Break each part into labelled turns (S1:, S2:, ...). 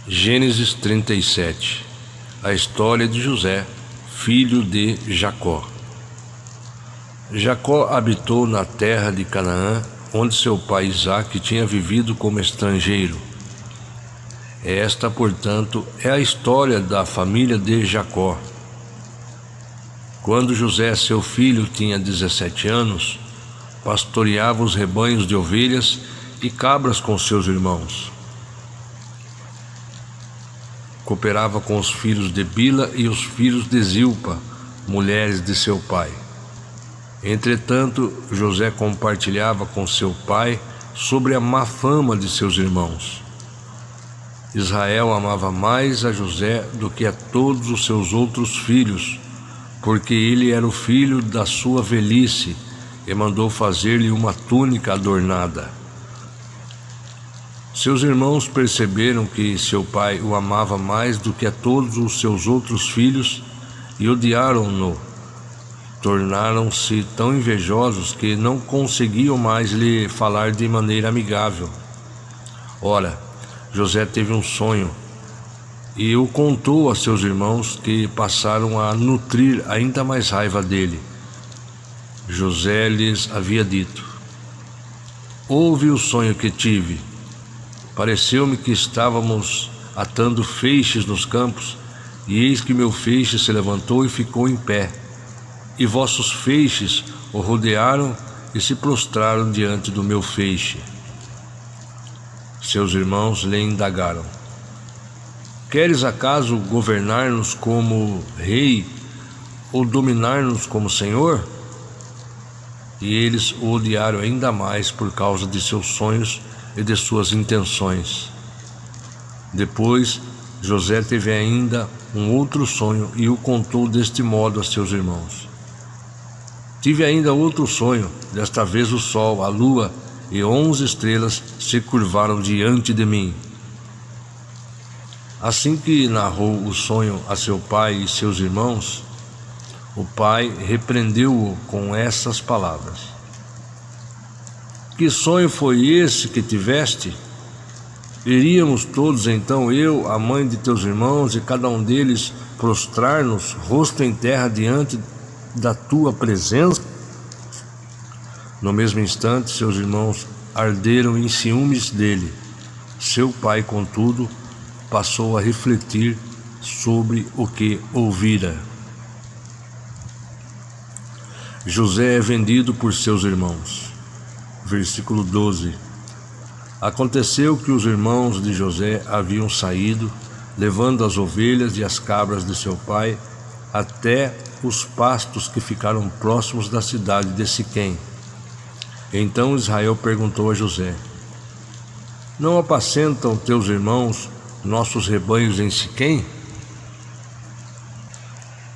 S1: Gênesis 37. A história de José, filho de Jacó. Jacó habitou na terra de Canaã, onde seu pai Isaque tinha vivido como estrangeiro. Esta, portanto, é a história da família de Jacó. Quando José, seu filho, tinha 17 anos, pastoreava os rebanhos de ovelhas e cabras com seus irmãos. Cooperava com os filhos de Bila e os filhos de Zilpa, mulheres de seu pai. Entretanto, José compartilhava com seu pai sobre a má fama de seus irmãos. Israel amava mais a José do que a todos os seus outros filhos, porque ele era o filho da sua velhice, e mandou fazer-lhe uma túnica adornada. Seus irmãos perceberam que seu pai o amava mais do que a todos os seus outros filhos e odiaram-no. Tornaram-se tão invejosos que não conseguiam mais lhe falar de maneira amigável. Ora, José teve um sonho e o contou a seus irmãos, que passaram a nutrir ainda mais raiva dele. José lhes havia dito: "Ouve o sonho que tive. Pareceu-me que estávamos atando feixes nos campos, e eis que meu feixe se levantou e ficou em pé, e vossos feixes o rodearam e se prostraram diante do meu feixe." Seus irmãos lhe indagaram: "Queres acaso governar-nos como rei ou dominar-nos como senhor?" E eles o odiaram ainda mais por causa de seus sonhos e de suas intenções. Depois, José teve ainda um outro sonho e o contou deste modo a seus irmãos: "Tive ainda outro sonho. Desta vez o sol, a lua e 11 estrelas se curvaram diante de mim." Assim que narrou o sonho a seu pai e seus irmãos, o pai repreendeu-o com essas palavras: "Que sonho foi esse que tiveste? Iríamos todos então, eu, a mãe de teus irmãos e cada um deles, prostrar-nos, rosto em terra, diante da tua presença?" No mesmo instante, seus irmãos arderam em ciúmes dele. Seu pai, contudo, passou a refletir sobre o que ouvira. José é vendido por seus irmãos. Versículo 12. Aconteceu que os irmãos de José haviam saído, levando as ovelhas e as cabras de seu pai até os pastos que ficaram próximos da cidade de Siquém. Então Israel perguntou a José: "Não apacentam teus irmãos nossos rebanhos em Siquém?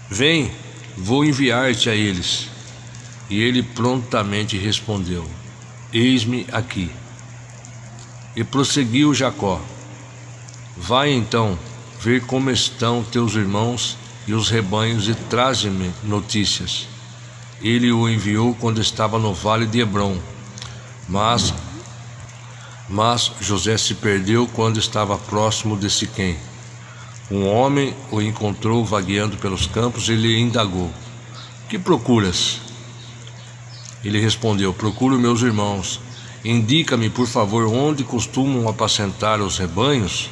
S1: Vem, vou enviar-te a eles." E ele prontamente respondeu: "Eis-me aqui." E prosseguiu Jacó: "Vai então ver como estão teus irmãos e os rebanhos e traze-me notícias." Ele o enviou quando estava no vale de Hebrom, mas José se perdeu quando estava próximo de Siquém. Um homem o encontrou vagueando pelos campos e lhe indagou: "Que procuras?" Ele respondeu: "Procuro meus irmãos. Indica-me, por favor, onde costumam apacentar os rebanhos."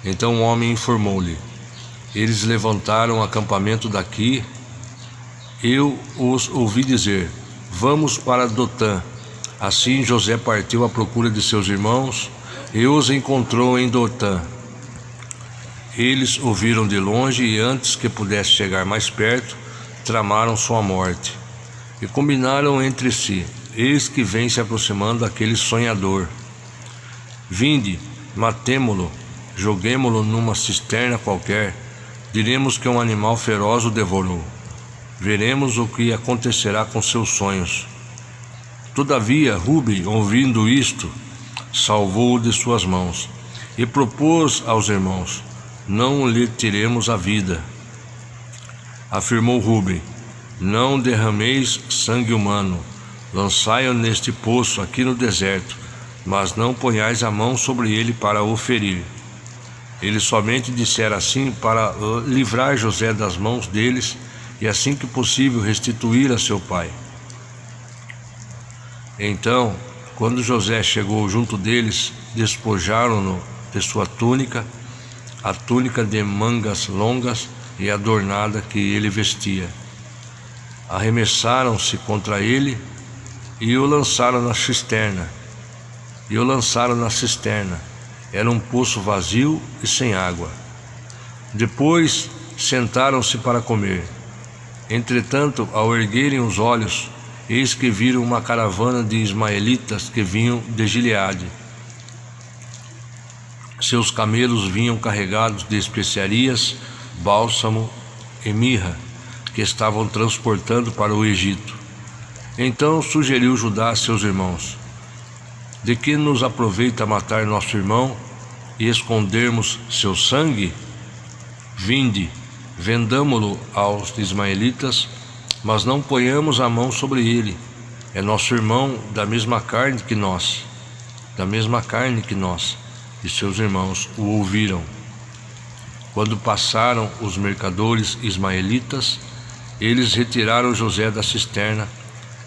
S1: Então o homem informou-lhe: "Eles levantaram acampamento daqui. Eu os ouvi dizer: vamos para Dotã." Assim José partiu à procura de seus irmãos e os encontrou em Dotã. Eles o viram de longe e, antes que pudesse chegar mais perto, tramaram sua morte. E combinaram entre si: eis que vem se aproximando aquele sonhador. Vinde, matemo-lo, joguemo-lo numa cisterna qualquer. Diremos que um animal feroz o devorou. Veremos o que acontecerá com seus sonhos. Todavia, Ruben, ouvindo isto, salvou-o de suas mãos e propôs aos irmãos: "Não lhe tiremos a vida." Afirmou Ruben: "Não derrameis sangue humano. Lançai-o neste poço aqui no deserto, mas não ponhais a mão sobre ele para o ferir." Ele somente dissera assim para livrar José das mãos deles e assim que possível restituir a seu pai. Então, quando José chegou junto deles, despojaram-no de sua túnica, a túnica de mangas longas e adornada que ele vestia. Arremessaram-se contra ele e o lançaram na cisterna. Era um poço vazio e sem água. Depois sentaram-se para comer. Entretanto, ao erguerem os olhos, eis que viram uma caravana de ismaelitas que vinham de Gileade. Seus camelos vinham carregados de especiarias, bálsamo e mirra, que estavam transportando para o Egito. Então sugeriu Judá a seus irmãos: de que nos aproveita matar nosso irmão e escondermos seu sangue? Vinde, vendamo-lo aos ismaelitas, mas não ponhamos a mão sobre ele. É nosso irmão da mesma carne que nós. E seus irmãos o ouviram. Quando passaram os mercadores ismaelitas, eles retiraram José da cisterna,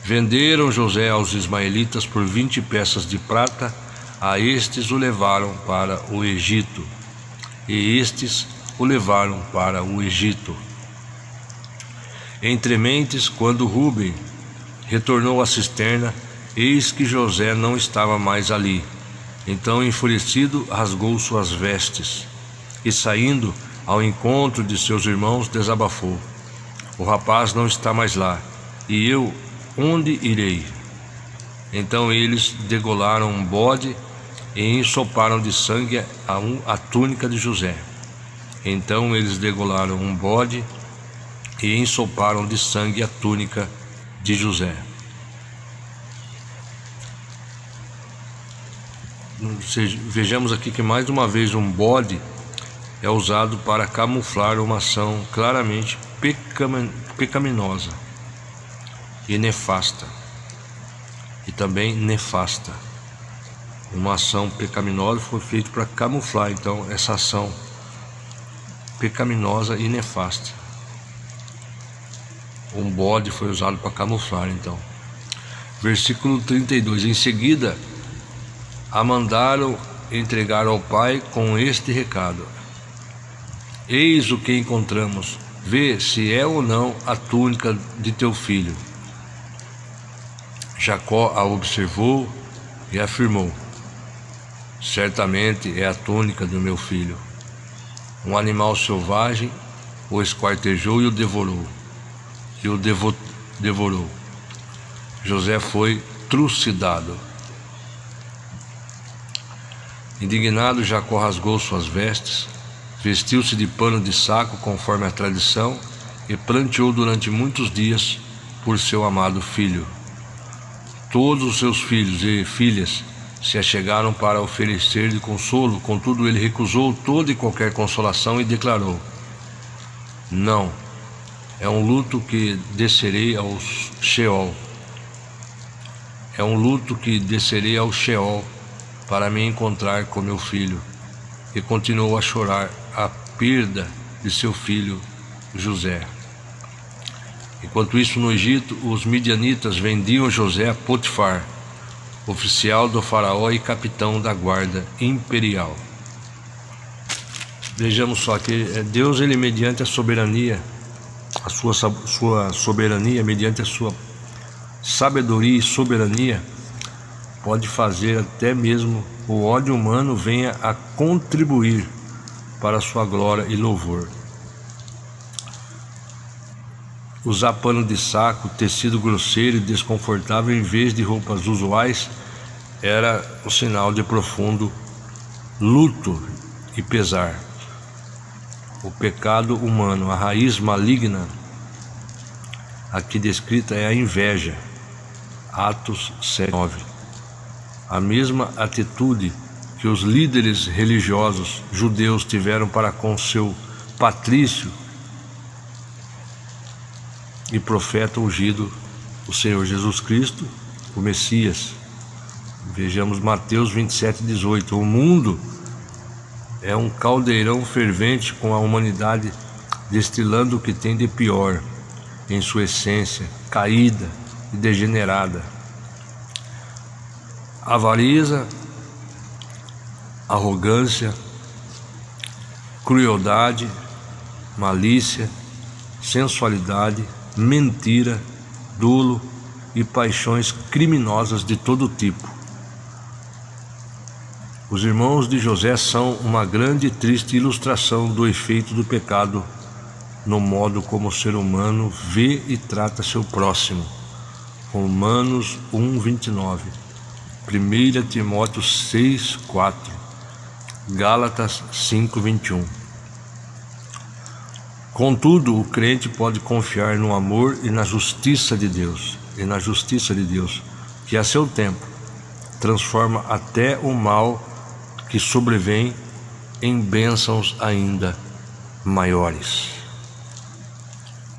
S1: venderam José aos ismaelitas por 20 peças de prata, a estes o levaram para o Egito. Entre mentes, quando Rúben retornou à cisterna, eis que José não estava mais ali. Então, enfurecido, rasgou suas vestes e, saindo ao encontro de seus irmãos, desabafou: o rapaz não está mais lá, e eu onde irei? Então eles degolaram um bode e ensoparam de sangue a túnica de José. Vejamos aqui que mais uma vez um bode é usado para camuflar uma ação claramente pecaminosa e nefasta. Uma ação pecaminosa foi feita para camuflar, então, essa ação pecaminosa e nefasta. Um bode foi usado para camuflar, então. Versículo 32. Em seguida, a mandaram entregar ao pai com este recado: eis o que encontramos, vê se é ou não a túnica de teu filho. Jacó a observou e afirmou: certamente é a túnica do meu filho. Um animal selvagem o esquartejou e o devorou. José foi trucidado. Indignado, Jacó rasgou suas vestes, vestiu-se de pano de saco conforme a tradição e pranteou durante muitos dias por seu amado filho. Todos os seus filhos e filhas se achegaram para oferecer-lhe consolo, contudo ele recusou toda e qualquer consolação e declarou: não, é um luto que descerei ao Sheol. Para me encontrar com meu filho. E continuou a chorar a perda de seu filho José. Enquanto isso, no Egito, os midianitas vendiam José a Potifar, oficial do faraó e capitão da guarda imperial. Vejamos só que Deus, ele mediante a soberania, a sua soberania, mediante a sua sabedoria e soberania, pode fazer até mesmo o ódio humano venha a contribuir para a sua glória e louvor. Usar pano de saco, tecido grosseiro e desconfortável em vez de roupas usuais era um sinal de profundo luto e pesar. O pecado humano, a raiz maligna aqui descrita é a inveja. Atos 7:9. A mesma atitude que os líderes religiosos judeus tiveram para com seu patrício e profeta ungido, o Senhor Jesus Cristo, o Messias. Vejamos Mateus 27:18. O mundo é um caldeirão fervente com a humanidade destilando o que tem de pior em sua essência, caída e degenerada. Avareza, arrogância, crueldade, malícia, sensualidade, mentira, dolo e paixões criminosas de todo tipo. Os irmãos de José são uma grande e triste ilustração do efeito do pecado no modo como o ser humano vê e trata seu próximo. Romanos 1:29, 1 Timóteo 6:4, Gálatas 5:21. Contudo, o crente pode confiar no amor e na justiça de Deus, que a seu tempo transforma até o mal que sobrevém em bênçãos ainda maiores.